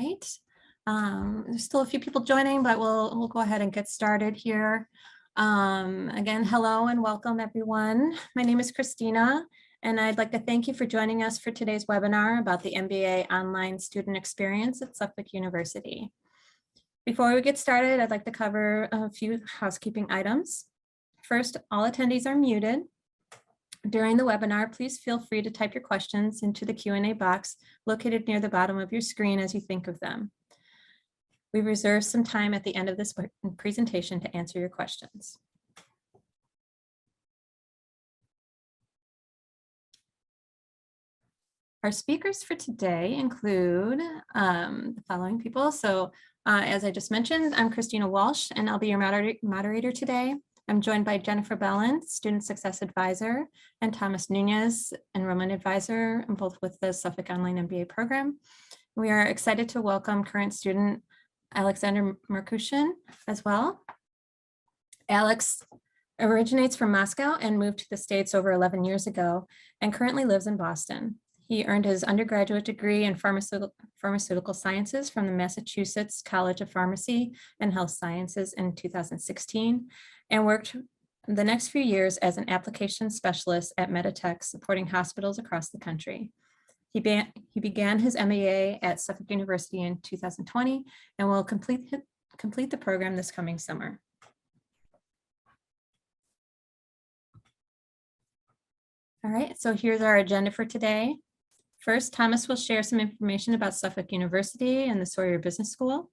right. There's still a few people joining, but we'll go ahead and get started here. Again, hello and welcome everyone. My name is Christina, and I'd like to thank you for joining us for today's webinar about the MBA online student experience at Suffolk University. Before we get started, I'd like to cover a few housekeeping items. First, all attendees are muted. During the webinar, please feel free to type your questions into the Q&A box located near the bottom of your screen as you think of them. We reserve some time at the end of this presentation to answer your questions. Our speakers for today include the following people. So as I just mentioned, I'm Christina Walsh, and I'll be your moderator today. I'm joined by Jennifer Bellin, Student Success Advisor, and Thomas Nunez, Enrollment Advisor, and both with the Suffolk Online MBA program. We are excited to welcome current student Alexander Merkushin as well. Alex originates from Moscow and moved to the States over 11 years ago and currently lives in Boston. He earned his undergraduate degree in pharmaceutical sciences from the Massachusetts College of Pharmacy and Health Sciences in 2016 and worked the next few years as an application specialist at Meditech, supporting hospitals across the country. He began his MBA at Suffolk University in 2020 and will complete the program this coming summer. All right, so here's our agenda for today. First, Thomas will share some information about Suffolk University and the Sawyer Business School.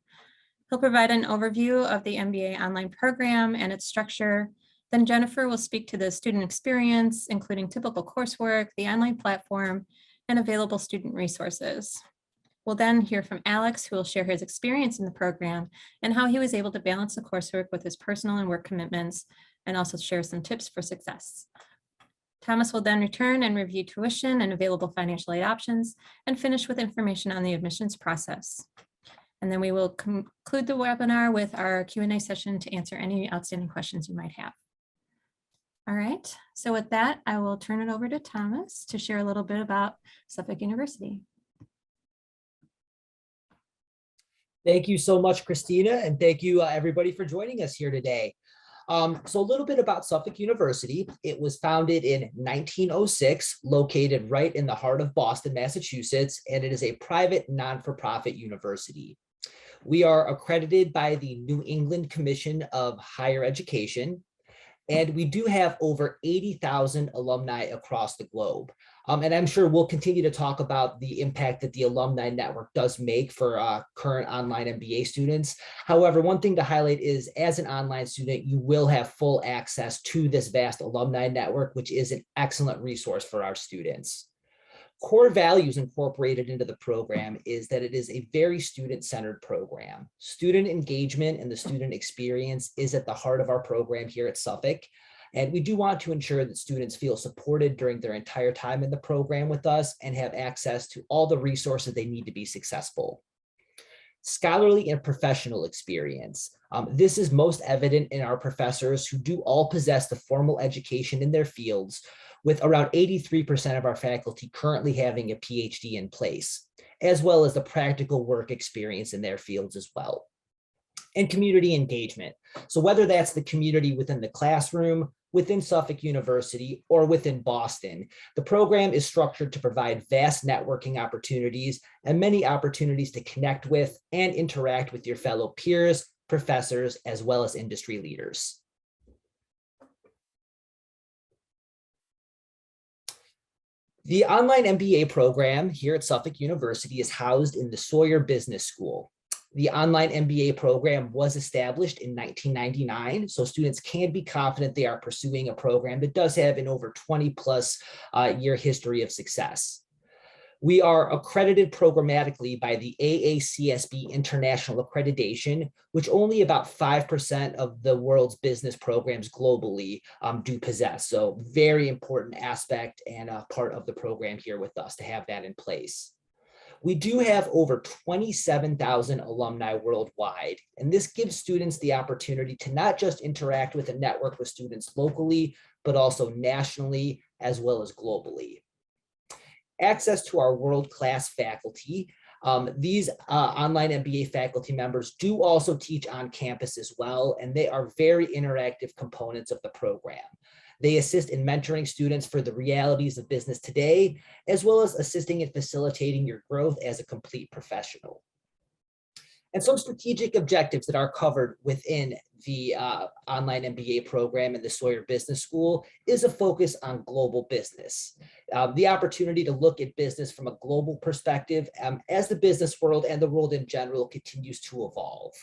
He'll provide an overview of the MBA online program and its structure. Then Jennifer will speak to the student experience, including typical coursework, the online platform, and available student resources. We'll then hear from Alex, who will share his experience in the program and how he was able to balance the coursework with his personal and work commitments, and also share some tips for success. Thomas will then return and review tuition and available financial aid options and finish with information on the admissions process. And then we will conclude the webinar with our Q&A session to answer any outstanding questions you might have. All right, so with that, I will turn it over to Thomas to share a little bit about Suffolk University. Thank you so much, Christina, and thank you everybody for joining us here today. So a little bit about Suffolk University. It was founded in 1906, located right in the heart of Boston, Massachusetts, and it is a private non-for-profit university. We are accredited by the New England Commission of Higher Education, and we do have over 80,000 alumni across the globe. And I'm sure we'll continue to talk about the impact that the alumni network does make for current online MBA students. However, one thing to highlight is as an online student, you will have full access to this vast alumni network, which is an excellent resource for our students. Core values incorporated into the program is that it is a very student-centered program. Student engagement and the student experience is at the heart of our program here at Suffolk. And we do want to ensure that students feel supported during their entire time in the program with us and have access to all the resources they need to be successful. Scholarly and professional experience. This is most evident in our professors who do all possess the formal education in their fields, with around 83% of our faculty currently having a PhD in place, as well as the practical work experience in their fields as well. And community engagement. So whether that's the community within the classroom, within Suffolk University, or within Boston, the program is structured to provide vast networking opportunities and many opportunities to connect with and interact with your fellow peers, professors, as well as industry leaders. The online MBA program here at Suffolk University is housed in the Sawyer Business School. The online MBA program was established in 1999, so students can be confident they are pursuing a program that does have an over 20+ year history of success. We are accredited programmatically by the AACSB International Accreditation, which only about 5% of the world's business programs globally do possess. So very important aspect and a part of the program here with us to have that in place. We do have over 27,000 alumni worldwide, and this gives students the opportunity to not just interact with a network with students locally, but also nationally as well as globally. Access to our world-class faculty. These online MBA faculty members do also teach on campus as well, and they are very interactive components of the program. They assist in mentoring students for the realities of business today, as well as assisting in facilitating your growth as a complete professional. And some strategic objectives that are covered within the online MBA program in the Sawyer Business School is a focus on global business. The opportunity to look at business from a global perspective as the business world and the world in general continues to evolve.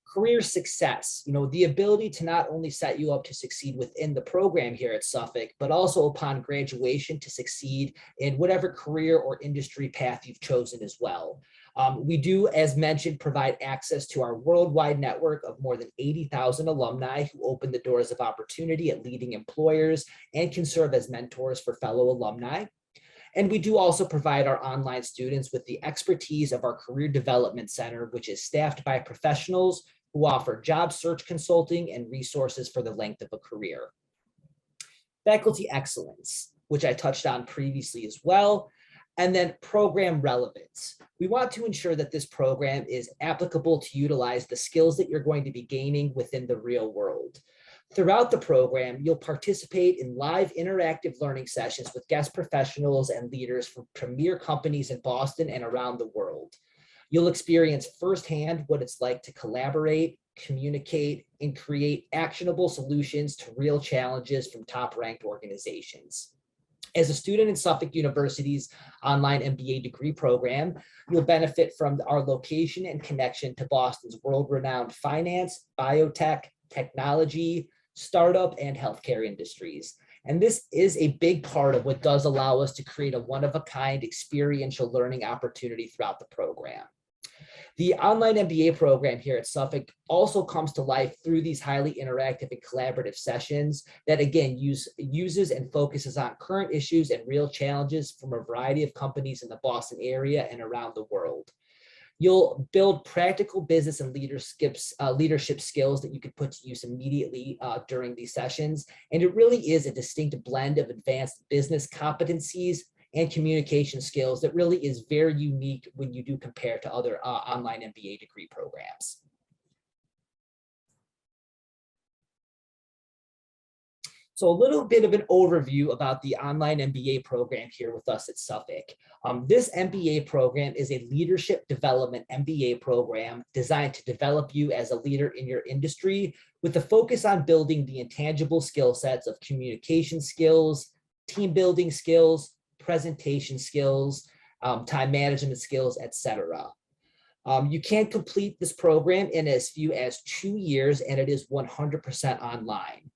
Career success, the ability to not only set you up to succeed within the program here at Suffolk, but also upon graduation to succeed in whatever career or industry path you've chosen as well. We do, as mentioned, provide access to our worldwide network of more than 80,000 alumni who open the doors of opportunity at leading employers and can serve as mentors for fellow alumni. And we do also provide our online students with the expertise of our Career Development Center, which is staffed by professionals who offer job search consulting and resources for the length of a career. Faculty excellence, which I touched on previously as well. And then program relevance. We want to ensure that this program is applicable to utilize the skills that you're going to be gaining within the real world. Throughout the program, you'll participate in live interactive learning sessions with guest professionals and leaders from premier companies in Boston and around the world. You'll experience firsthand what it's like to collaborate, communicate, and create actionable solutions to real challenges from top-ranked organizations. As a student in Suffolk University's online MBA degree program, you'll benefit from our location and connection to Boston's world-renowned finance, biotech, technology, startup, and healthcare industries. And this is a big part of what does allow us to create a one-of-a-kind experiential learning opportunity throughout the program. The online MBA program here at Suffolk also comes to life through these highly interactive and collaborative sessions that, again, uses and focuses on current issues and real challenges from a variety of companies in the Boston area and around the world. You'll build practical business and leadership skills that you can put to use immediately during these sessions. And it really is a distinct blend of advanced business competencies and communication skills that really is very unique when you do compare to other online MBA degree programs. So a little bit of an overview about the online MBA program here with us at Suffolk. This MBA program is a leadership development MBA program designed to develop you as a leader in your industry with a focus on building the intangible skill sets of communication skills, team building skills, presentation skills, time management skills, etc. You can complete this program in as few as 2 years, and it is 100% online.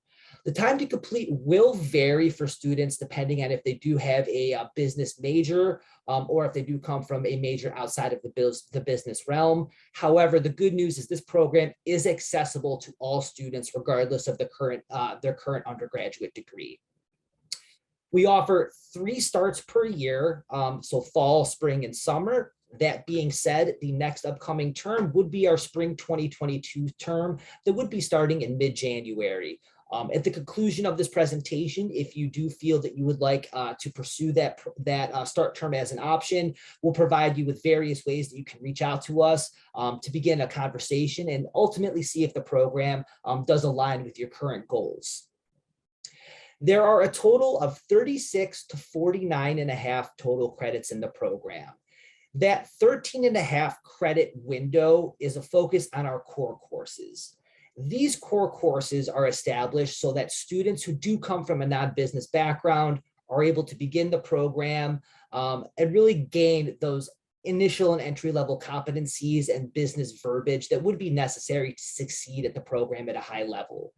The time to complete will vary for students depending on if they do have a business major or if they do come from a major outside of the business realm. However, the good news is this program is accessible to all students regardless of their current undergraduate degree. We offer 3 starts per year, so fall, spring, and summer. That being said, the next upcoming term would be our spring 2022 term that would be starting in mid-January. At the conclusion of this presentation, if you do feel that you would like to pursue that start term as an option, we'll provide you with various ways that you can reach out to us to begin a conversation and ultimately see if the program does align with your current goals. There are a total of 36 to 49.5 total credits in the program. That 13.5 credit window is a focus on our core courses. These core courses are established so that students who do come from a non-business background are able to begin the program and really gain those initial and entry-level competencies and business verbiage that would be necessary to succeed at the program at a high level.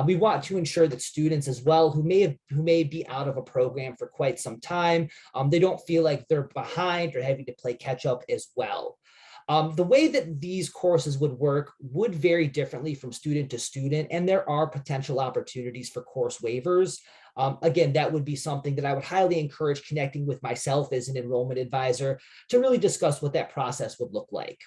We want to ensure that students as well who may be out of a program for quite some time, they don't feel like they're behind or having to play catch up as well. The way that these courses would work would vary differently from student to student, and there are potential opportunities for course waivers. Again, that would be something that I would highly encourage connecting with myself as an enrollment advisor to really discuss what that process would look like.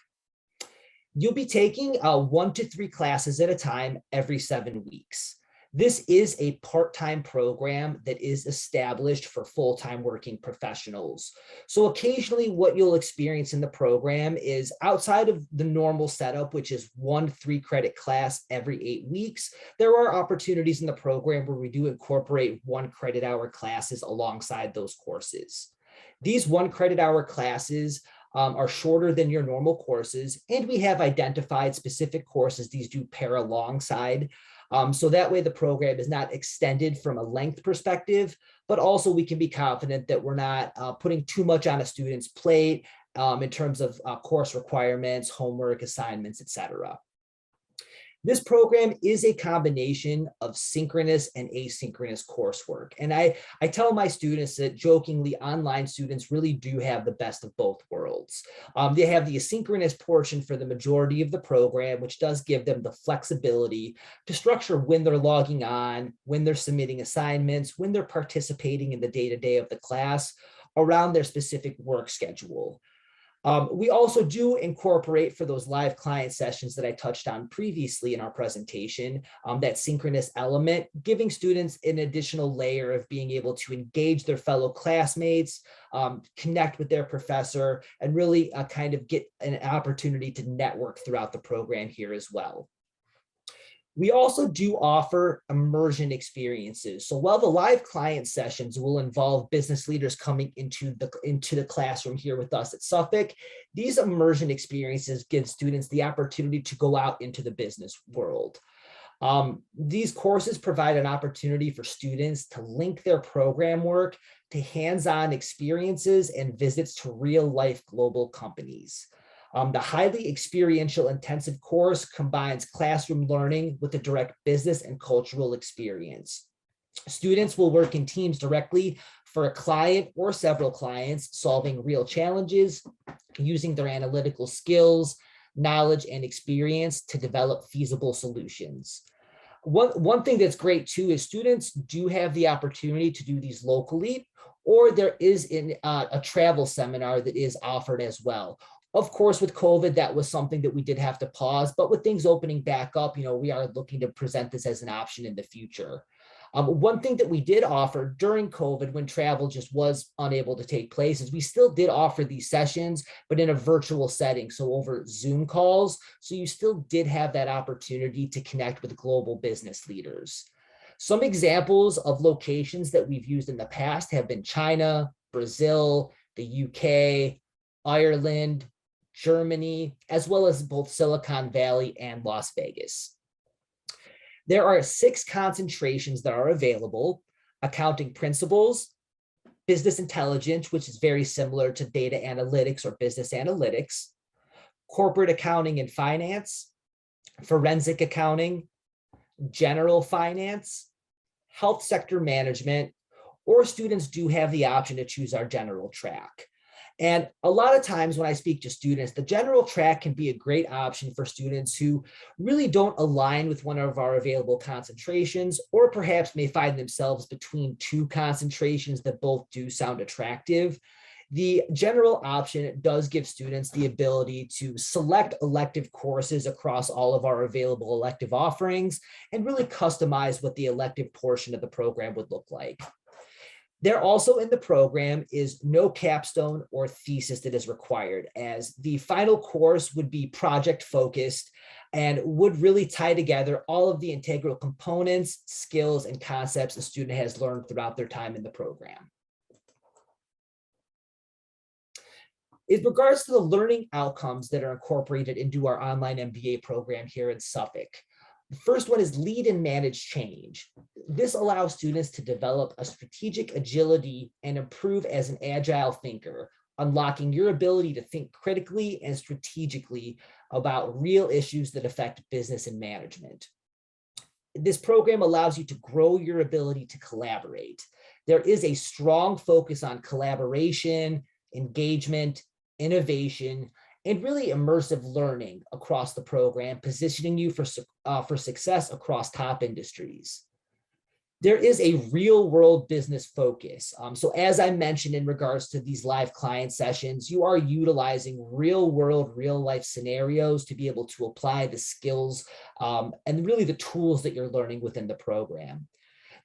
You'll be taking 1 to 3 classes at a time every 7 weeks. This is a part-time program that is established for full-time working professionals. So occasionally what you'll experience in the program is outside of the normal setup, which is 1 3-credit class every 8 weeks, there are opportunities in the program where we do incorporate 1 credit hour classes alongside those courses. These 1 credit hour classes are shorter than your normal courses, and we have identified specific courses these do pair alongside. So that way the program is not extended from a length perspective, but also we can be confident that we're not putting too much on a student's plate in terms of course requirements, homework, assignments, etc. This program is a combination of synchronous and asynchronous coursework. And I tell my students that jokingly online students really do have the best of both worlds. They have the asynchronous portion for the majority of the program, which does give them the flexibility to structure when they're logging on, when they're submitting assignments, when they're participating in the day-to-day of the class around their specific work schedule. We also do incorporate for those live client sessions that I touched on previously in our presentation, that synchronous element, giving students an additional layer of being able to engage their fellow classmates, connect with their professor, and really kind of get an opportunity to network throughout the program here as well. We also do offer immersion experiences. So while the live client sessions will involve business leaders coming into the classroom here with us at Suffolk, these immersion experiences give students the opportunity to go out into the business world. These courses provide an opportunity for students to link their program work to hands-on experiences and visits to real-life global companies. The highly experiential intensive course combines classroom learning with a direct business and cultural experience. Students will work in teams directly for a client or several clients, solving real challenges, using their analytical skills, knowledge, and experience to develop feasible solutions. One thing that's great too is students do have the opportunity to do these locally, or there is a travel seminar that is offered as well. Of course, with COVID, that was something that we did have to pause, but with things opening back up, we are looking to present this as an option in the future. One thing that we did offer during COVID when travel just was unable to take place is we still did offer these sessions, but in a virtual setting, so over Zoom calls. So you still did have that opportunity to connect with global business leaders. Some examples of locations that we've used in the past have been China, Brazil, the UK, Ireland, Germany, as well as both Silicon Valley and Las Vegas. There are 6 concentrations that are available: accounting principles, business intelligence, which is very similar to data analytics or business analytics, corporate accounting and finance, forensic accounting, general finance, health sector management, or students do have the option to choose our general track. And a lot of times when I speak to students, the general track can be a great option for students who really don't align with one of our available concentrations, or perhaps may find themselves between 2 concentrations that both do sound attractive. The general option does give students the ability to select elective courses across all of our available elective offerings and really customize what the elective portion of the program would look like. There also in the program is no capstone or thesis that is required, as the final course would be project focused and would really tie together all of the integral components, skills, and concepts a student has learned throughout their time in the program. In regards to the learning outcomes that are incorporated into our online MBA program here in Suffolk, the first one is lead and manage change. This allows students to develop a strategic agility and improve as an agile thinker, unlocking your ability to think critically and strategically about real issues that affect business and management. This program allows you to grow your ability to collaborate. There is a strong focus on collaboration, engagement, innovation, and really immersive learning across the program, positioning you for success across top industries. There is a real world business focus. So as I mentioned in regards to these live client sessions, you are utilizing real world, real life scenarios to be able to apply the skills and really the tools that you're learning within the program.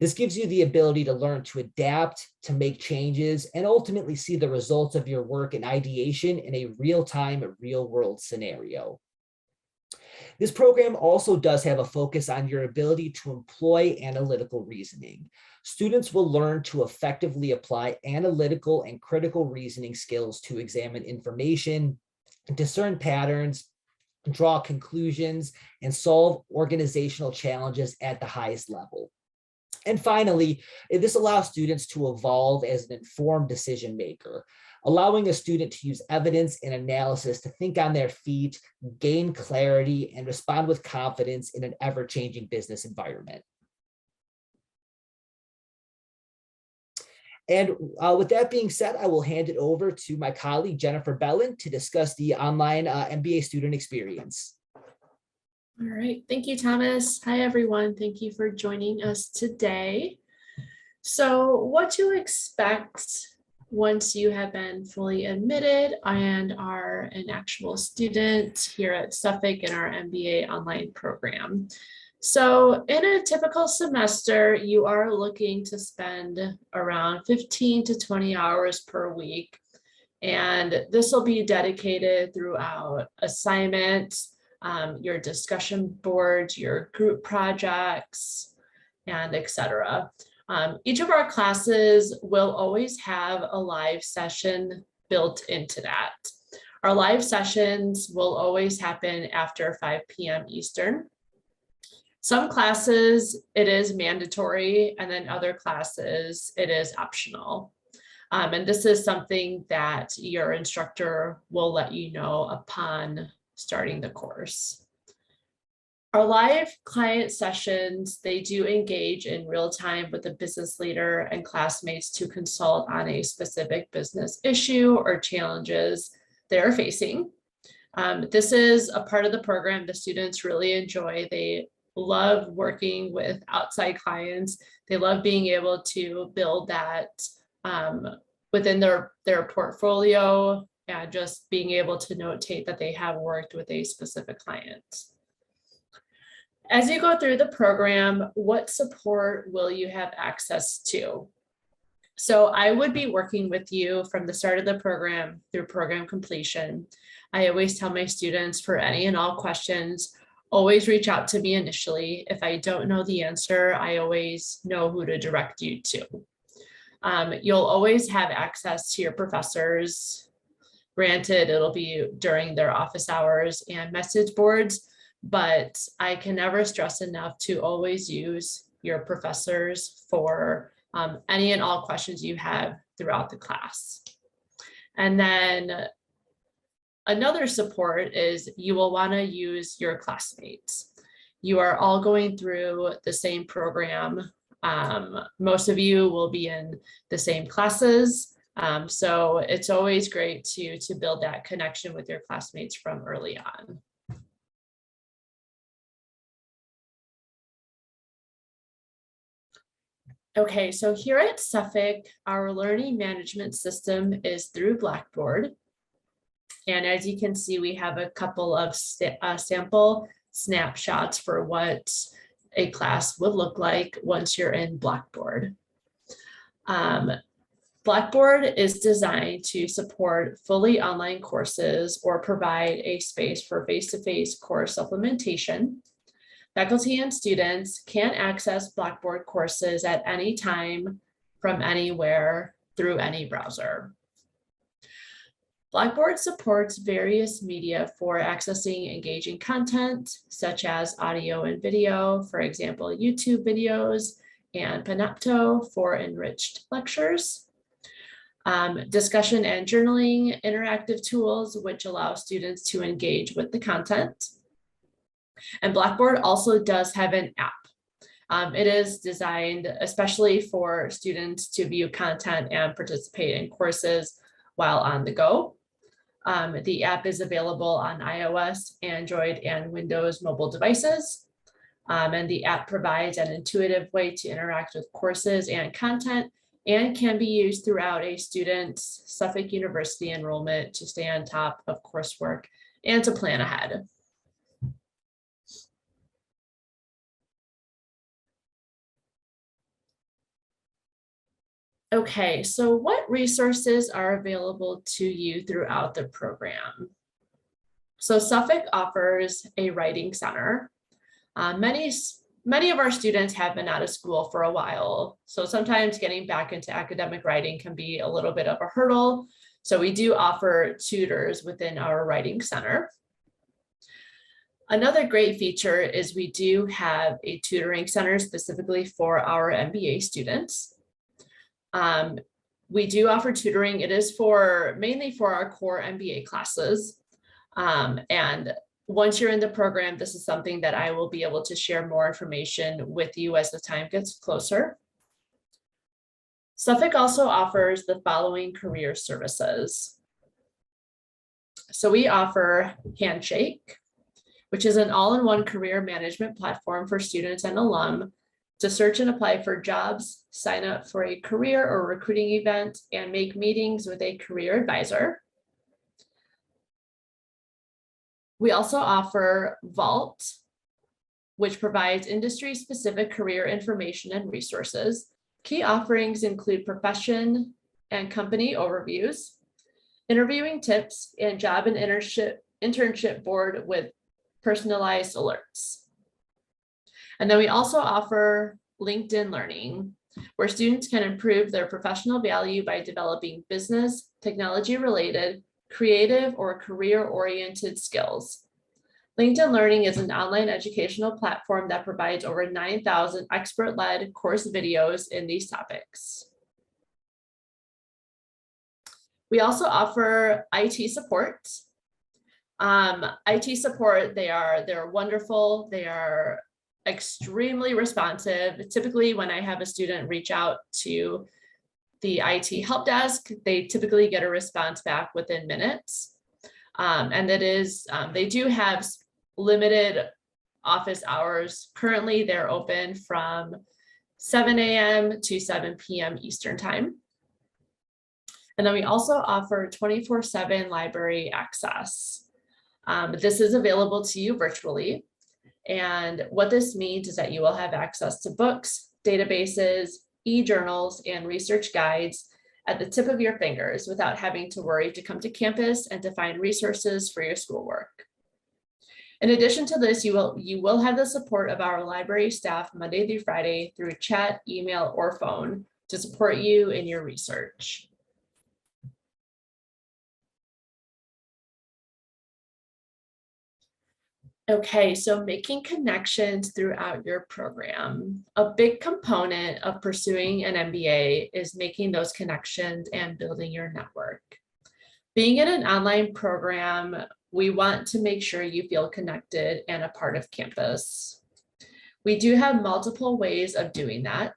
This gives you the ability to learn to adapt, to make changes, and ultimately see the results of your work and ideation in a real-time, real-world scenario. This program also does have a focus on your ability to employ analytical reasoning. Students will learn to effectively apply analytical and critical reasoning skills to examine information, discern patterns, draw conclusions, and solve organizational challenges at the highest level. And finally, this allows students to evolve as an informed decision maker, allowing a student to use evidence and analysis to think on their feet, gain clarity, and respond with confidence in an ever-changing business environment. And with that being said, I will hand it over to my colleague, Jennifer Bellin, to discuss the online MBA student experience. All right, thank you, Thomas. Hi, everyone. Thank you for joining us today. So what to expect once you have been fully admitted and are an actual student here at Suffolk in our MBA online program. So in a typical semester, you are looking to spend around 15 to 20 hours per week. And this will be dedicated throughout assignments, your discussion boards, your group projects, and etc. Each of our classes will always have a live session built into that. Our live sessions will always happen after 5 p.m. Eastern. Some classes, it is mandatory, and then other classes, it is optional. And this is something that your instructor will let you know upon starting the course. Our live client sessions, they do engage in real time with the business leader and classmates to consult on a specific business issue or challenges they're facing. This is a part of the program the students really enjoy. They love working with outside clients. They love being able to build that within their portfolio, and just being able to notate that they have worked with a specific client. As you go through the program, what support will you have access to? So I would be working with you from the start of the program through program completion. I always tell my students, for any and all questions, always reach out to me initially. If I don't know the answer, I always know who to direct you to. You'll always have access to your professors. Granted, it'll be during their office hours and message boards, but I can never stress enough to always use your professors for any and all questions you have throughout the class. And then another support is you will want to use your classmates. You are all going through the same program. Most of you will be in the same classes. So it's always great to build that connection with your classmates from early on. Okay, so here at Suffolk, our learning management system is through Blackboard. And as you can see, we have a couple of sample snapshots for what a class would look like once you're in Blackboard. Blackboard is designed to support fully online courses or provide a space for face-to-face course supplementation. Faculty and students can access Blackboard courses at any time from anywhere through any browser. Blackboard supports various media for accessing engaging content, such as audio and video, for example, YouTube videos, and Panopto for enriched lectures. Discussion and journaling interactive tools, which allow students to engage with the content. And Blackboard also does have an app. It is designed especially for students to view content and participate in courses while on the go. The app is available on iOS, Android, and Windows mobile devices. And the app provides an intuitive way to interact with courses and content and can be used throughout a student's Suffolk University enrollment to stay on top of coursework and to plan ahead. Okay, so what resources are available to you throughout the program? So Suffolk offers a writing center. Many of our students have been out of school for a while, so sometimes getting back into academic writing can be a little bit of a hurdle. So we do offer tutors within our writing center. Another great feature is we do have a tutoring center specifically for our MBA students. We do offer tutoring. It is mainly for our core MBA classes. And once you're in the program, this is something that I will be able to share more information with you as the time gets closer. Suffolk also offers the following career services. So we offer Handshake, which is an all-in-one career management platform for students and alum to search and apply for jobs, sign up for a career or recruiting event, and make meetings with a career advisor. We also offer Vault, which provides industry-specific career information and resources. Key offerings include profession and company overviews, interviewing tips, and job and internship board with personalized alerts. And then we also offer LinkedIn Learning, where students can improve their professional value by developing business, technology-related, creative, or career-oriented skills. LinkedIn Learning is an online educational platform that provides over 9,000 expert-led course videos in these topics. We also offer IT support. IT support, they're wonderful. They are extremely responsive. Typically, when I have a student reach out to the IT help desk, they typically get a response back within minutes. And that is, they do have limited office hours. Currently, they're open from 7 a.m. to 7 p.m. Eastern time. And then we also offer 24/7 library access. This is available to you virtually. And what this means is that you will have access to books, databases, e-journals, and research guides at the tip of your fingers without having to worry to come to campus and to find resources for your schoolwork. In addition to this, you will have the support of our library staff Monday through Friday through chat, email, or phone to support you in your research. Okay, so making connections throughout your program. A big component of pursuing an MBA is making those connections and building your network. Being in an online program, we want to make sure you feel connected and a part of campus. We do have multiple ways of doing that.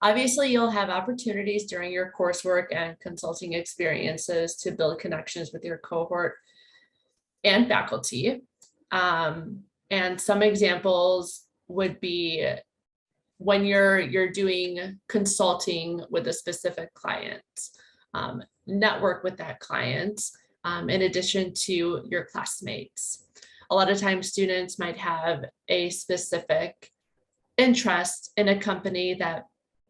Obviously, you'll have opportunities during your coursework and consulting experiences to build connections with your cohort and faculty. And some examples would be when you're doing consulting with a specific client, network with that client, in addition to your classmates. A lot of times students might have a specific interest in a company that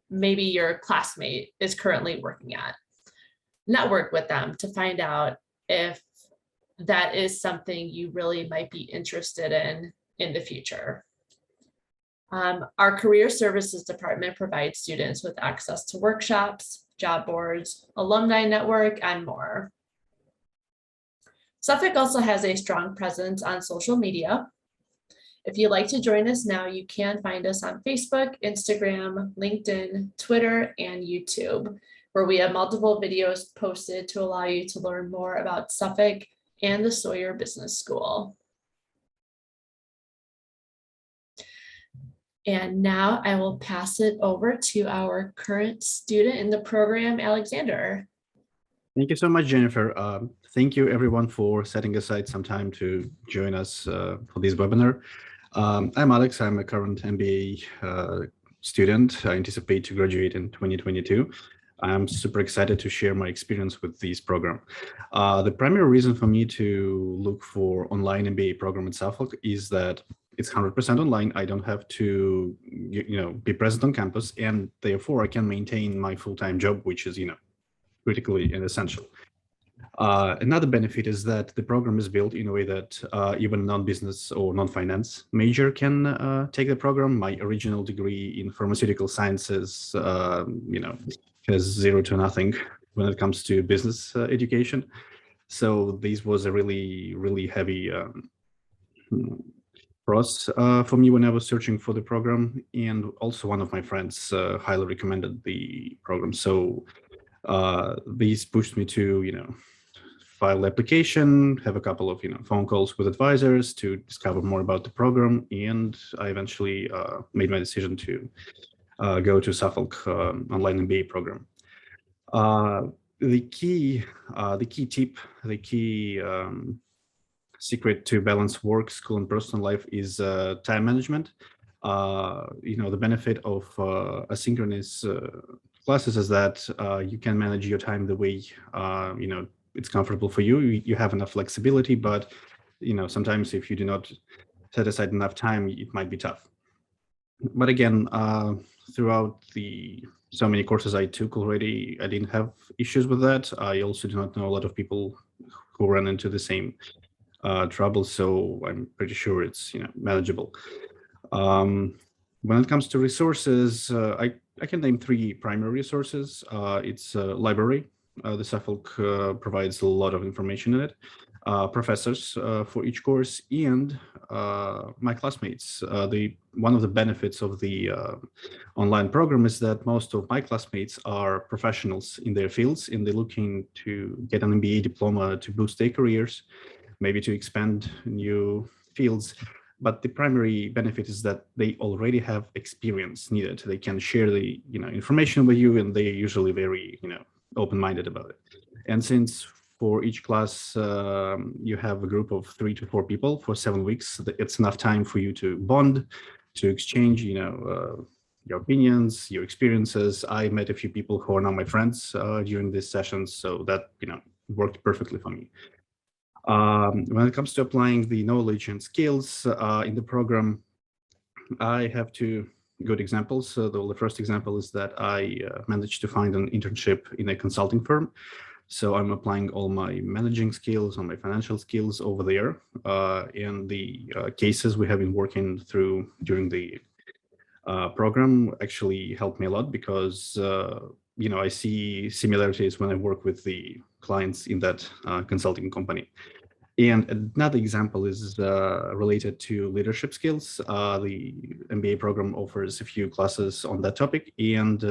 maybe your classmate is currently working at. Network with them to find out if that is something you really might be interested in the future. Our career services department provides students with access to workshops, job boards, alumni network, and more. Suffolk also has a strong presence on social media. If you'd like to join us now, you can find us on Facebook, Instagram, LinkedIn, Twitter, and YouTube, where we have multiple videos posted to allow you to learn more about Suffolk and the Sawyer Business School. And now I will pass it over to our current student in the program, Alexander. Thank you so much, Jennifer. Thank you everyone for setting aside some time to join us for this webinar. I'm Alex. I'm a current MBA student. I anticipate to graduate in 2022. I'm super excited to share my experience with this program. The primary reason for me to look for online MBA program at Suffolk is that it's 100% online. I don't have to, be present on campus, and therefore I can maintain my full-time job, which is, critically and essential. Another benefit is that the program is built in a way that even non-business or non-finance major can take the program. My original degree in pharmaceutical sciences, has 0 to nothing when it comes to business education. So this was a really, really heavy pros for me when I was searching for the program. And also one of my friends highly recommended the program. So these pushed me to, file the application, have a couple of phone calls with advisors to discover more about the program, and I eventually made my decision to go to Suffolk online MBA program. The key tip, the key secret to balance work, school, and personal life is time management. The benefit of asynchronous classes is that you can manage your time the way it's comfortable for you. You have enough flexibility, but sometimes if you do not set aside enough time, it might be tough. But again, throughout the so many courses I took already, I didn't have issues with that. I also do not know a lot of people who run into the same trouble, so I'm pretty sure it's manageable. When it comes to resources, I can name 3 primary resources. It's library. The Suffolk provides a lot of information in it. Professors for each course, and my classmates. One of the benefits of the online program is that most of my classmates are professionals in their fields, and they're looking to get an MBA diploma to boost their careers, maybe to expand new fields. But the primary benefit is that they already have experience needed. They can share the information with you, and they're usually very open-minded about it. And since for each class you have a group of 3 to 4 people for 7 weeks, it's enough time for you to bond, to exchange your opinions, your experiences. I met a few people who are now my friends during these sessions, so that worked perfectly for me. When it comes to applying the knowledge and skills in the program, I have 2 good examples. The first example is that I managed to find an internship in a consulting firm. So I'm applying all my managing skills, all my financial skills over there. And the cases we have been working through during the program actually helped me a lot because, I see similarities when I work with the clients in that consulting company. And another example is related to leadership skills. The MBA program offers a few classes on that topic. And,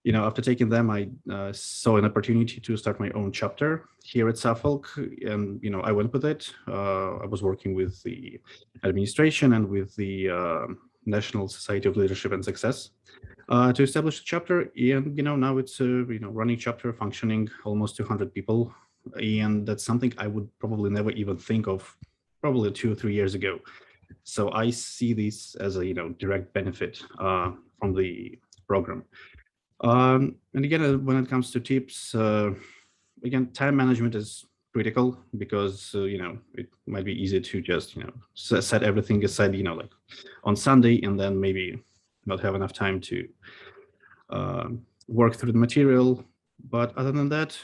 after taking them, I saw an opportunity to start my own chapter here at Suffolk. And, I went with it. I was working with the administration and with the National Society of Leadership and Success to establish a chapter. And, now it's a running chapter, functioning, almost 200 people. And that's something I would probably never even think of probably 2 or 3 years ago. So I see this as a direct benefit from the program. And again, when it comes to tips, again, time management is critical because it might be easy to just set everything aside like on Sunday, and then maybe not have enough time to work through the material. But other than that,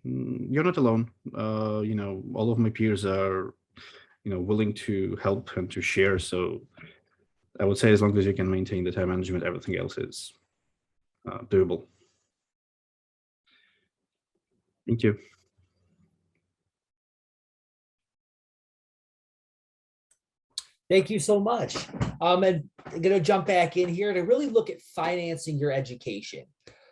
you're not alone. All of my peers are, willing to help and to share. So I would say as long as you can maintain the time management, everything else is doable. Thank you. Thank you so much. And I'm going to jump back in here to really look at financing your education.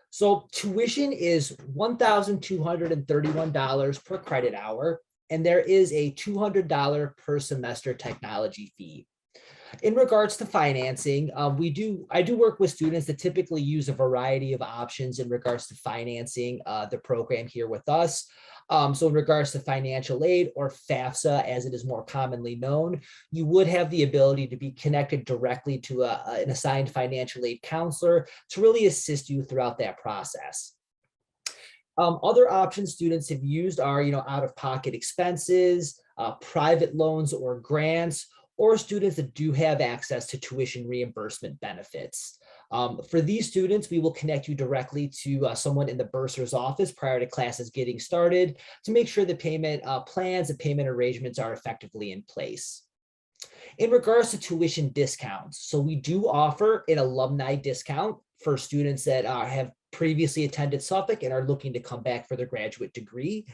So tuition is $1,231 per credit hour, and there is a $200 per semester technology fee. In regards to financing, I do work with students that typically use a variety of options in regards to financing the program here with us. So in regards to financial aid, or FAFSA, as it is more commonly known, you would have the ability to be connected directly to an assigned financial aid counselor to really assist you throughout that process. Other options students have used are, out-of-pocket expenses, private loans or grants, or students that do have access to tuition reimbursement benefits. For these students, we will connect you directly to someone in the bursar's office prior to classes getting started to make sure the payment plans and payment arrangements are effectively in place. In regards to tuition discounts, so we do offer an alumni discount for students that have previously attended Suffolk and are looking to come back for their graduate degree.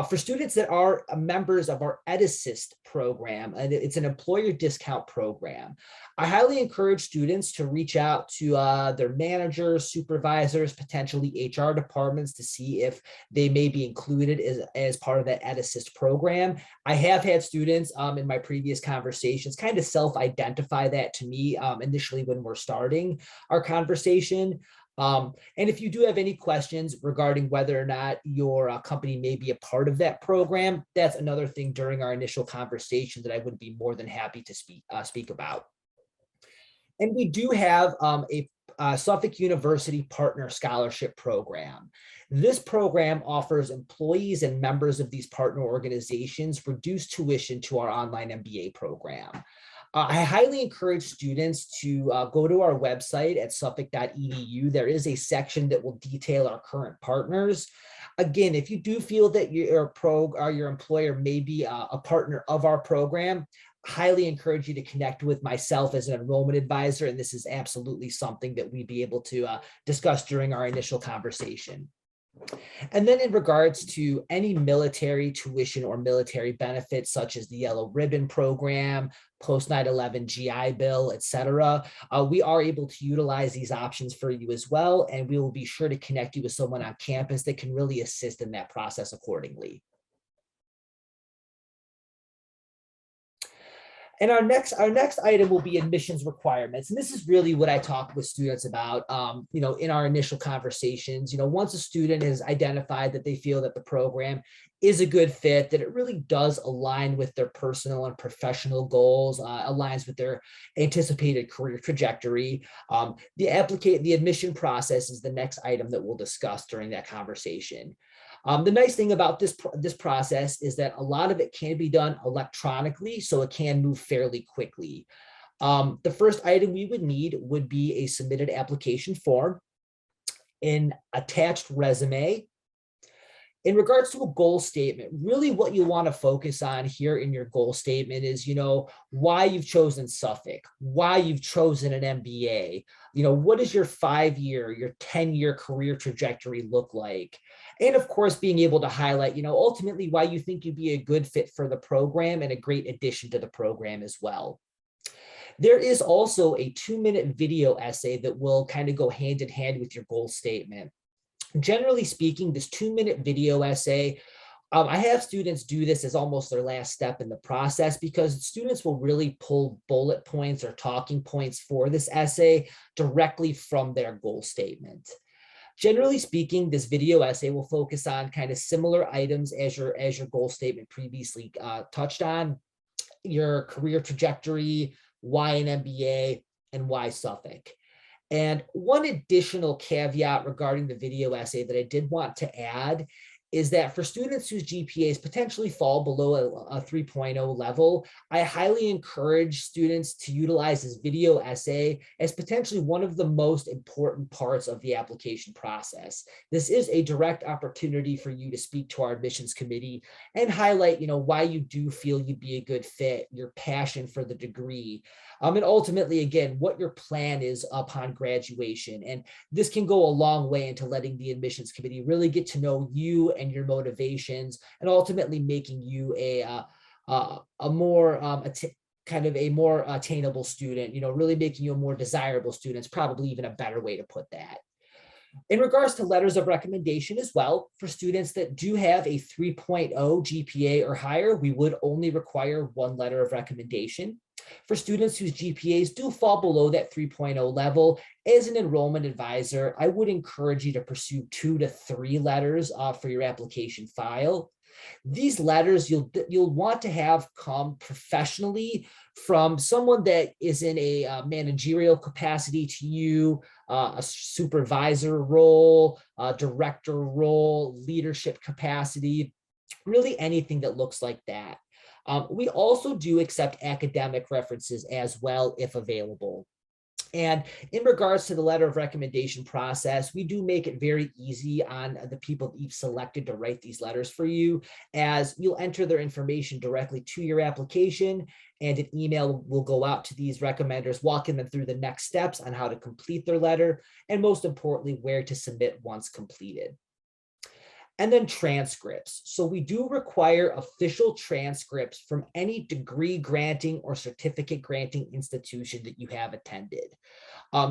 For students that are members of our EdAssist program, and it's an employer discount program, I highly encourage students to reach out to their managers, supervisors, potentially HR departments to see if they may be included as part of that EdAssist program. I have had students in my previous conversations kind of self-identify that to me initially when we're starting our conversation. And if you do have any questions regarding whether or not your company may be a part of that program, that's another thing during our initial conversation that I would be more than happy to speak about. And we do have a Suffolk University Partner Scholarship Program. This program offers employees and members of these partner organizations reduced tuition to our online MBA program. I highly encourage students to go to our website at suffolk.edu. There is a section that will detail our current partners. Again, if you do feel that your employer may be a partner of our program, highly encourage you to connect with myself as an enrollment advisor, and this is absolutely something that we'd be able to discuss during our initial conversation. And then in regards to any military tuition or military benefits, such as the Yellow Ribbon Program, post 9/11 GI Bill, etc., we are able to utilize these options for you as well, and we will be sure to connect you with someone on campus that can really assist in that process accordingly. And our next item will be admissions requirements. And this is really what I talk with students about, in our initial conversations. Once a student has identified that they feel that the program is a good fit, that it really does align with their personal and professional goals, aligns with their anticipated career trajectory. The admission process is the next item that we'll discuss during that conversation. The nice thing about this process is that a lot of it can be done electronically, so it can move fairly quickly. The first item we would need would be a submitted application form, an attached resume. In regards to a goal statement, really what you want to focus on here in your goal statement is, why you've chosen Suffolk, why you've chosen an MBA, what does your 5-year, your 10-year career trajectory look like? And of course, being able to highlight, ultimately why you think you'd be a good fit for the program and a great addition to the program as well. There is also a 2-minute video essay that will kind of go hand in hand with your goal statement. Generally speaking, this 2-minute video essay, I have students do this as almost their last step in the process, because students will really pull bullet points or talking points for this essay directly from their goal statement. Generally speaking, this video essay will focus on kind of similar items as your goal statement previously touched on: your career trajectory, why an MBA, and why Suffolk. And one additional caveat regarding the video essay that I did want to add is that for students whose GPAs potentially fall below a 3.0 level, I highly encourage students to utilize this video essay as potentially one of the most important parts of the application process. This is a direct opportunity for you to speak to our admissions committee and highlight, why you do feel you'd be a good fit, your passion for the degree, and ultimately, again, what your plan is upon graduation. And this can go a long way into letting the admissions committee really get to know you and your motivations, and ultimately making you a more attainable student, really making you a more desirable student is probably even a better way to put that. In regards to letters of recommendation as well, for students that do have a 3.0 GPA or higher, we would only require one letter of recommendation. For students whose GPAs do fall below that 3.0 level, as an enrollment advisor, I would encourage you to pursue 2 to 3 letters for your application file. These letters you'll want to have come professionally from someone that is in a managerial capacity to you, a supervisor role, a director role, leadership capacity, really anything that looks like that. We also do accept academic references as well if available. And in regards to the letter of recommendation process, we do make it very easy on the people that you've selected to write these letters for you, as you'll enter their information directly to your application, and an email will go out to these recommenders, walking them through the next steps on how to complete their letter, and most importantly, where to submit once completed. And then transcripts. So we do require official transcripts from any degree granting or certificate granting institution that you have attended.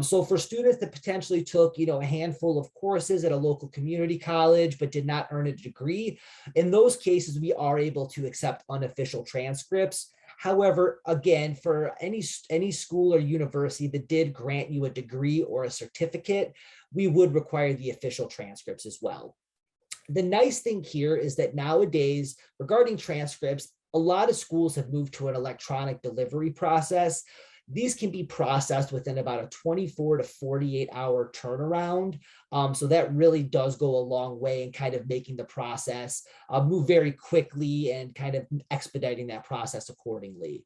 So for students that potentially took, a handful of courses at a local community college, but did not earn a degree, in those cases, we are able to accept unofficial transcripts. However, again, for any school or university that did grant you a degree or a certificate, we would require the official transcripts as well. The nice thing here is that nowadays, regarding transcripts, a lot of schools have moved to an electronic delivery process. These can be processed within about a 24 to 48 hour turnaround. So that really does go a long way in kind of making the process move very quickly and kind of expediting that process accordingly.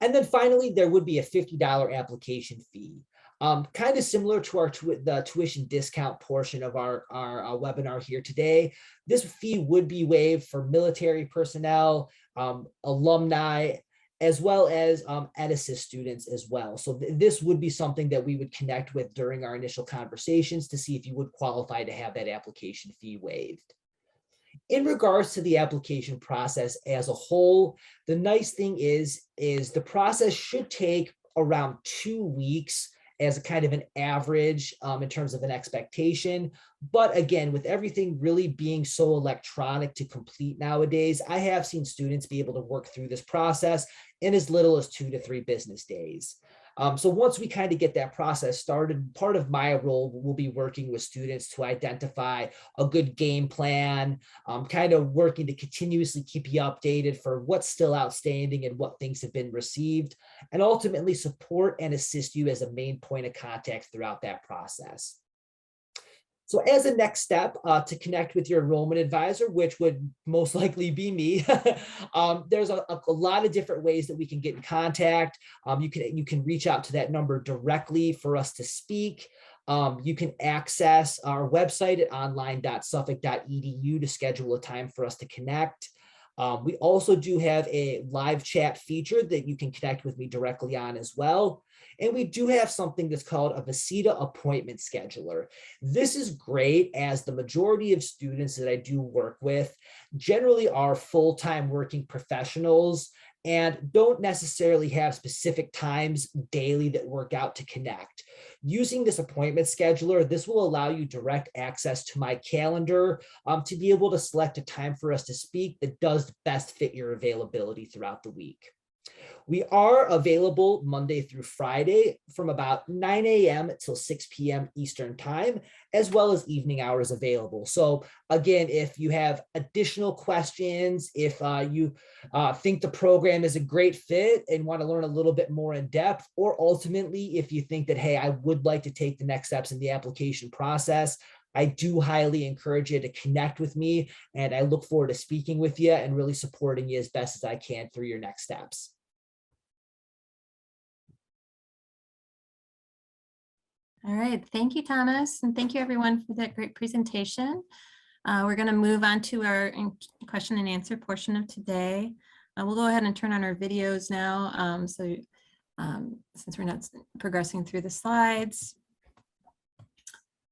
And then finally, there would be a $50 application fee. Kind of similar to the tuition discount portion of our webinar here today. This fee would be waived for military personnel, alumni, as well as EdAssist students as well. So this would be something that we would connect with during our initial conversations to see if you would qualify to have that application fee waived. In regards to the application process as a whole, the nice thing is the process should take around 2 weeks as a kind of an average in terms of an expectation. But again, with everything really being so electronic to complete nowadays, I have seen students be able to work through this process in as little as 2 to 3 business days. So once we kind of get that process started, part of my role will be working with students to identify a good game plan, kind of working to continuously keep you updated for what's still outstanding and what things have been received, and ultimately support and assist you as a main point of contact throughout that process. So as a next step to connect with your enrollment advisor, which would most likely be me, there's a lot of different ways that we can get in contact. You can reach out to that number directly for us to speak. You can access our website at online.suffolk.edu to schedule a time for us to connect. We also do have a live chat feature that you can connect with me directly on as well. And we do have something that's called a Visita appointment scheduler. This is great, as the majority of students that I do work with generally are full-time working professionals and don't necessarily have specific times daily that work out to connect. Using this appointment scheduler, this will allow you direct access to my calendar to be able to select a time for us to speak that does best fit your availability throughout the week. We are available Monday through Friday from about 9 a.m. till 6 p.m. Eastern time, as well as evening hours available. So again, if you have additional questions, if you think the program is a great fit and want to learn a little bit more in depth, or ultimately, if you think that, hey, I would like to take the next steps in the application process, I do highly encourage you to connect with me, and I look forward to speaking with you and really supporting you as best as I can through your next steps. All right, thank you, Thomas, and thank you everyone for that great presentation. We're going to move on to our question and answer portion of today. We'll go ahead and turn on our videos now. Since we're not progressing through the slides.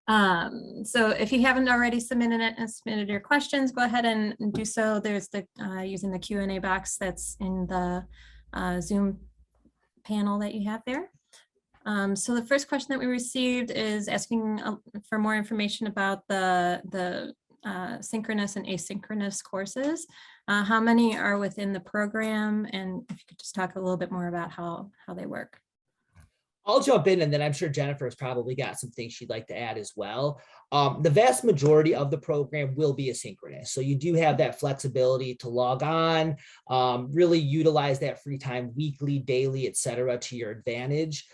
So if you haven't already submitted your questions, go ahead and do so. There's the using the Q&A box that's in the Zoom panel that you have there. So the first question that we received is asking for more information about the synchronous and asynchronous courses. How many are within the program? And if you could just talk a little bit more about how they work. I'll jump in, and then I'm sure Jennifer has probably got some things she'd like to add as well. The vast majority of the program will be asynchronous. So you do have that flexibility to log on, really utilize that free time weekly, daily, et cetera, to your advantage.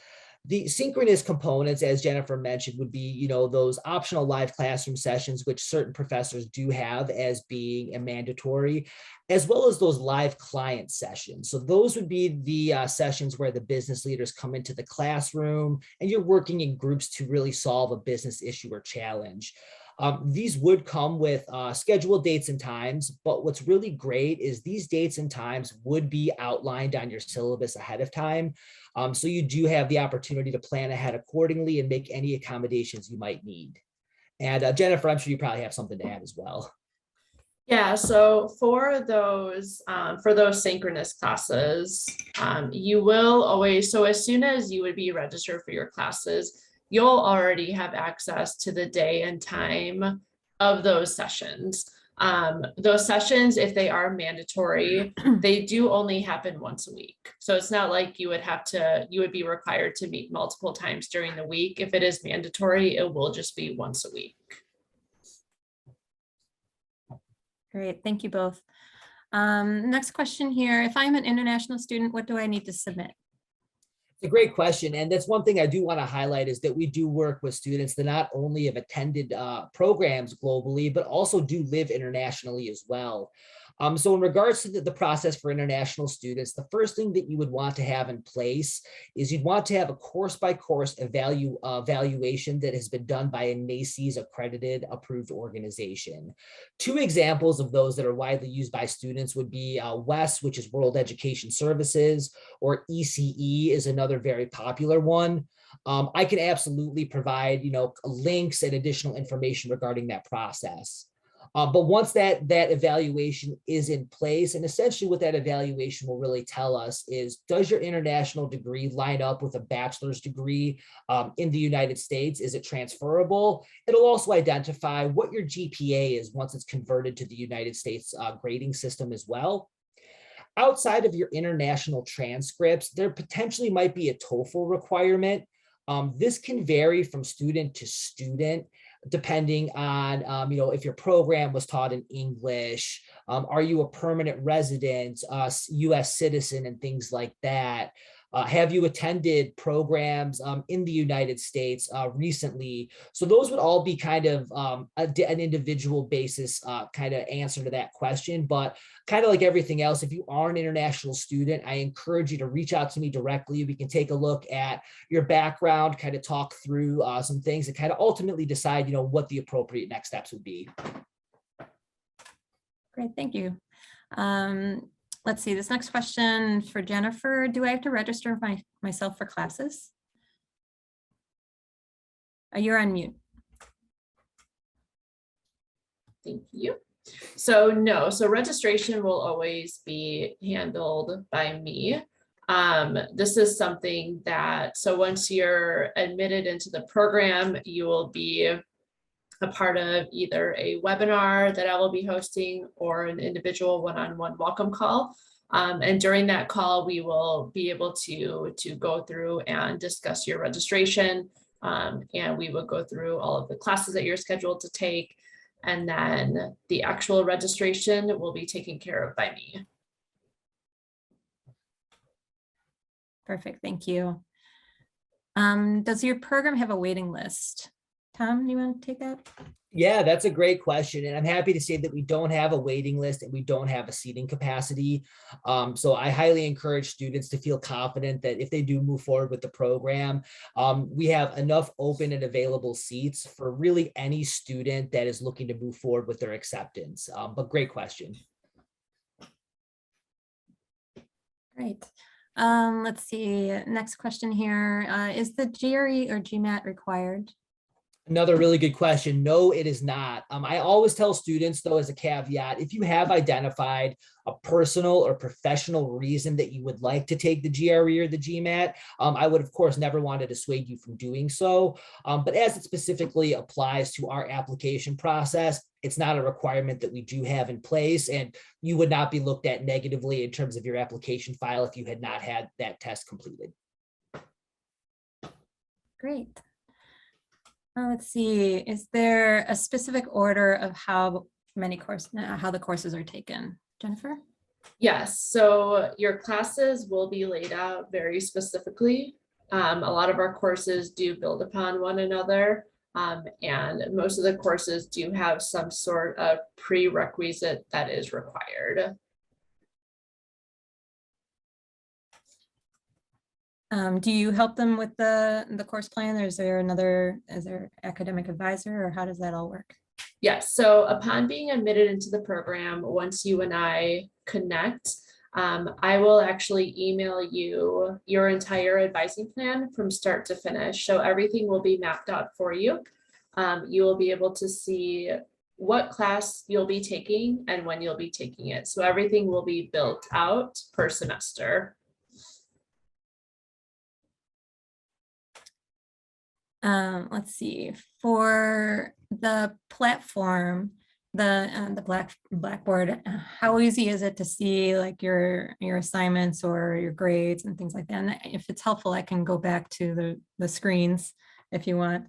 The synchronous components, as Jennifer mentioned, would be, those optional live classroom sessions, which certain professors do have as being a mandatory, as well as those live client sessions. So those would be the sessions where the business leaders come into the classroom and you're working in groups to really solve a business issue or challenge. These would come with scheduled dates and times, but what's really great is these dates and times would be outlined on your syllabus ahead of time. So you do have the opportunity to plan ahead accordingly and make any accommodations you might need. And Jennifer, I'm sure you probably have something to add as well. Yeah, so for those synchronous classes, you will always, so as soon as you would be registered for your classes, you'll already have access to the day and time of those sessions. Those sessions, if they are mandatory, they do only happen once a week. So it's not like you would be required to meet multiple times during the week. If it is mandatory, it will just be once a week. Great, thank you both. Next question here. If I'm an international student, what do I need to submit? It's a great question. And that's one thing I do want to highlight is that we do work with students that not only have attended programs globally, but also do live internationally as well. So in regards to the process for international students, the first thing that you would want to have in place is you'd want to have a course-by-course evaluation that has been done by a NACES accredited approved organization. Two examples of those that are widely used by students would be WES, which is World Education Services, or ECE is another very popular one. I can absolutely provide, links and additional information regarding that process. But once that evaluation is in place, and essentially what that evaluation will really tell us is, does your international degree line up with a bachelor's degree in the United States? Is it transferable? It'll also identify what your GPA is once it's converted to the United States grading system as well. Outside of your international transcripts, there potentially might be a TOEFL requirement. This can vary from student to student, depending on, if your program was taught in English, are you a permanent resident, US citizen, and things like that. Have you attended programs in the United States recently? So those would all be kind of an individual basis kind of answer to that question. But kind of like everything else, if you are an international student, I encourage you to reach out to me directly. We can take a look at your background, kind of talk through some things and kind of ultimately decide, what the appropriate next steps would be. Great, thank you. Let's see, this next question for Jennifer. Do I have to register myself for classes? You're on mute. Thank you. So no, so registration will always be handled by me. This is something that, so once you're admitted into the program, you will be a part of either a webinar that I will be hosting or an individual one-on-one welcome call. And during that call, we will be able to go through and discuss your registration. And we will go through all of the classes that you're scheduled to take. And then the actual registration will be taken care of by me. Perfect, thank you. Does your program have a waiting list? Tom, you want to take that? Yeah, that's a great question. And I'm happy to say that we don't have a waiting list and we don't have a seating capacity. So I highly encourage students to feel confident that if they do move forward with the program, we have enough open and available seats for really any student that is looking to move forward with their acceptance. But great question. Great. Let's see, next question here. Is the GRE or GMAT required? Another really good question. No, it is not. I always tell students, though, as a caveat, if you have identified a personal or professional reason that you would like to take the GRE or the GMAT, I would, of course, never want to dissuade you from doing so. But as it specifically applies to our application process, it's not a requirement that we do have in place, and you would not be looked at negatively in terms of your application file if you had not had that test completed. Great. Let's see, is there a specific order of how the courses are taken? Jennifer? Yes, so your classes will be laid out very specifically. A lot of our courses do build upon one another, and most of the courses do have some sort of prerequisite that is required. Do you help them with the course plan? Or is there academic advisor, or how does that all work? Yes, so upon being admitted into the program, once you and I connect, I will actually email you your entire advising plan from start to finish. So everything will be mapped out for you. You will be able to see what class you'll be taking and when you'll be taking it. So everything will be built out per semester. Let's see, for the platform, the Blackboard, how easy is it to see like your assignments or your grades and things like that? And if it's helpful, I can go back to the screens if you want.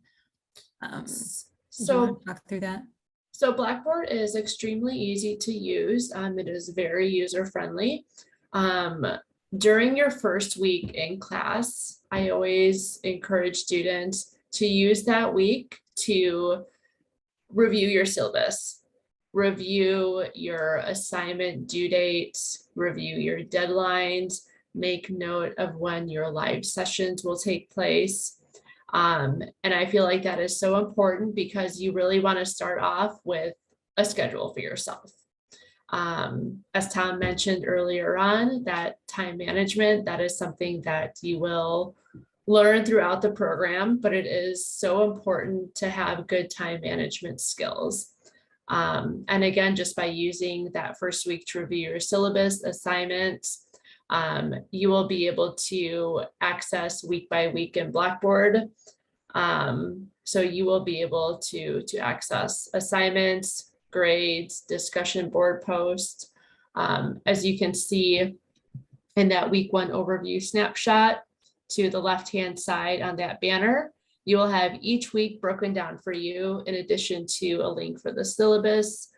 So talk through that. So Blackboard is extremely easy to use. It is very user-friendly. During your first week in class, I always encourage students to use that week to review your syllabus, review your assignment due dates, review your deadlines, make note of when your live sessions will take place. And I feel like that is so important because you really want to start off with a schedule for yourself. As Tom mentioned earlier on, that time management, that is something that you will learn throughout the program, but it is so important to have good time management skills. And again, just by using that first week to review your syllabus, assignments, you will be able to access week by week in Blackboard. So you will be able to access assignments, grades, discussion board posts. As you can see in that week 1 overview snapshot to the left-hand side on that banner, you will have each week broken down for you in addition to a link for the syllabus.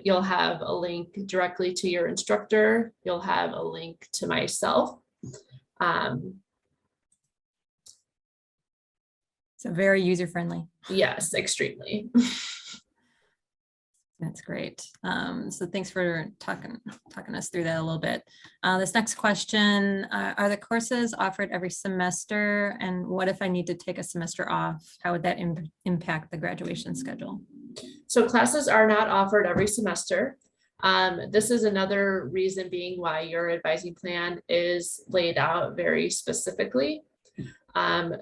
You'll have a link directly to your instructor. You'll have a link to myself. So very user-friendly. Yes, extremely. That's great. So thanks for talking us through that a little bit. This next question, are the courses offered every semester? And what if I need to take a semester off? How would that impact the graduation schedule? So classes are not offered every semester. This is another reason being why your advising plan is laid out very specifically.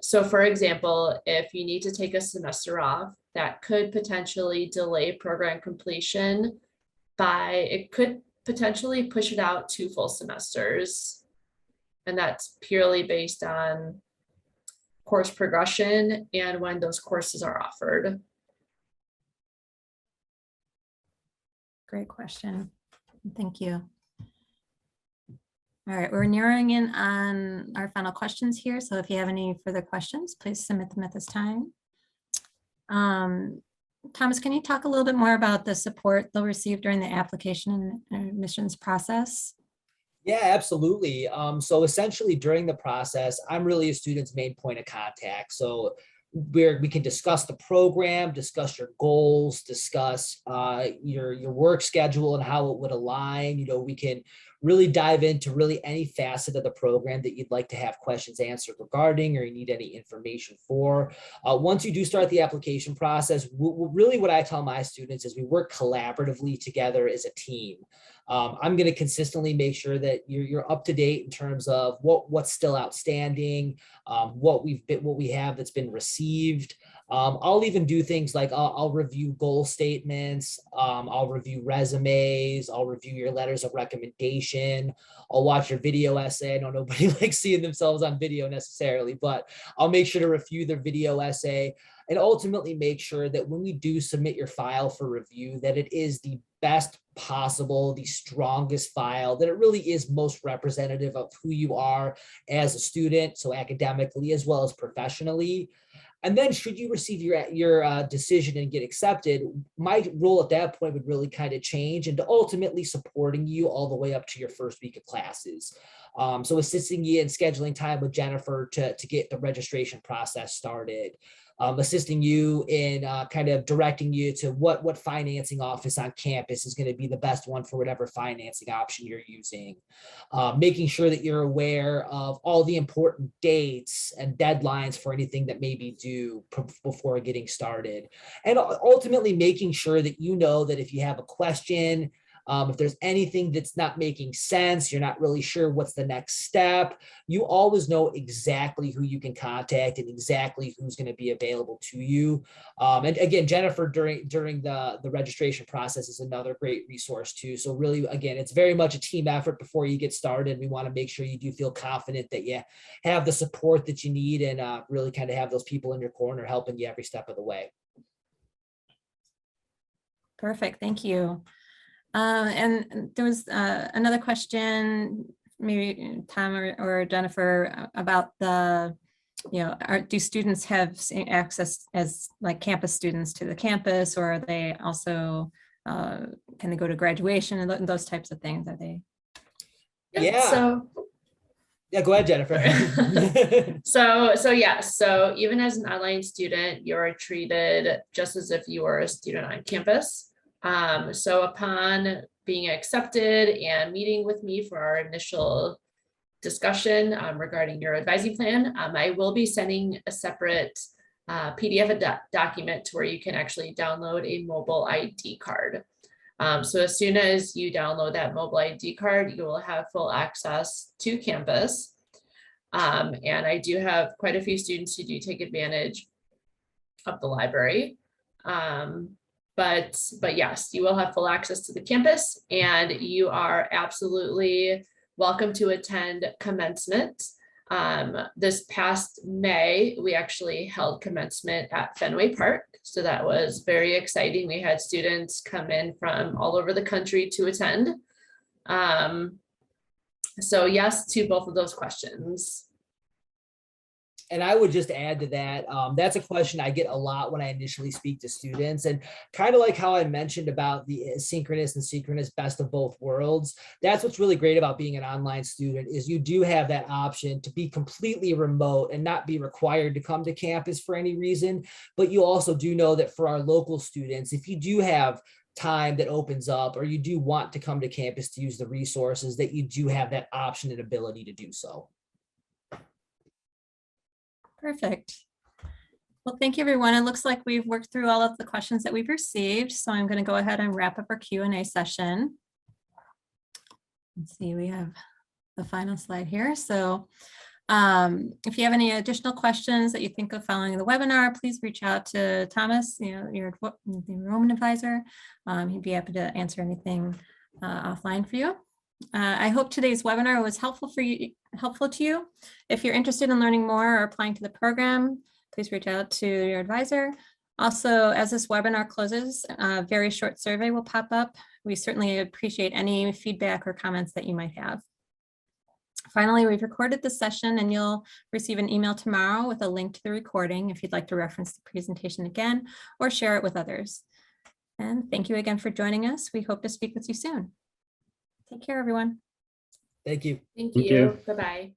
So for example, if you need to take a semester off, that could potentially delay program completion it could potentially push it out 2 full semesters. And that's purely based on course progression and when those courses are offered. Great question. Thank you. All right, we're narrowing in on our final questions here. So if you have any further questions, please submit them at this time. Thomas, can you talk a little bit more about the support they'll receive during the application and admissions process? Yeah, absolutely. So essentially during the process, I'm really a student's main point of contact. So we can discuss the program, discuss your goals, discuss your work schedule and how it would align. You know, we can really dive into really any facet of the program that you'd like to have questions answered regarding, or you need any information for. Once you do start the application process, really what I tell my students is we work collaboratively together as a team. I'm going to consistently make sure that you're up to date in terms of what's still outstanding, what we have that's been received. I'll even do things like I'll review goal statements, I'll review resumes, I'll review your letters of recommendation, I'll watch your video essay. I know nobody likes seeing themselves on video necessarily, but I'll make sure to review their video essay and ultimately make sure that when we do submit your file for review, that it is the best possible, the strongest file, that it really is most representative of who you are as a student, so academically as well as professionally. And then should you receive your decision and get accepted, my role at that point would really kind of change into ultimately supporting you all the way up to your first week of classes. So assisting you in scheduling time with Jennifer to get the registration process started. Assisting you in kind of directing you to what financing office on campus is going to be the best one for whatever financing option you're using. Making sure that you're aware of all the important dates and deadlines for anything that may be due before getting started. And ultimately making sure that you know that if you have a question, if there's anything that's not making sense, you're not really sure what's the next step, you always know exactly who you can contact and exactly who's going to be available to you. And again, Jennifer during the registration process is another great resource too. So really, again, it's very much a team effort before you get started. We want to make sure you do feel confident that you have the support that you need and really kind of have those people in your corner helping you every step of the way. Perfect, thank you. And there was another question, maybe Tom or Jennifer, about the, do students have access as like campus students to the campus, or are they also, can they go to graduation and those types of things? Are they? Yeah. Yeah, go ahead, Jennifer. So even as an online student, you're treated just as if you were a student on campus. So upon being accepted and meeting with me for our initial discussion regarding your advising plan, I will be sending a separate PDF document to where you can actually download a mobile ID card. So as soon as you download that mobile ID card, you will have full access to campus. And I do have quite a few students who do take advantage of the library. But yes, you will have full access to the campus, and you are absolutely welcome to attend commencement. This past May, we actually held commencement at Fenway Park. So that was very exciting. We had students come in from all over the country to attend. So yes to both of those questions. And I would just add to that, that's a question I get a lot when I initially speak to students, and kind of like how I mentioned about the asynchronous and synchronous best of both worlds. That's what's really great about being an online student, is you do have that option to be completely remote and not be required to come to campus for any reason. But you also do know that for our local students, if you do have time that opens up, or you do want to come to campus to use the resources, that you do have that option and ability to do so. Perfect. Well, thank you, everyone. It looks like we've worked through all of the questions that we've received. So I'm going to go ahead and wrap up our Q&A session. Let's see, we have the final slide here. So if you have any additional questions that you think of following the webinar, please reach out to Thomas, your enrollment advisor. He'd be happy to answer anything offline for you. I hope today's webinar was helpful to you. If you're interested in learning more or applying to the program, please reach out to your advisor. Also, as this webinar closes, a very short survey will pop up. We certainly appreciate any feedback or comments that you might have. Finally, we've recorded this session, and you'll receive an email tomorrow with a link to the recording if you'd like to reference the presentation again or share it with others. And thank you again for joining us. We hope to speak with you soon. Take care, everyone. Thank you. Thank Thank you. you. Bye-bye.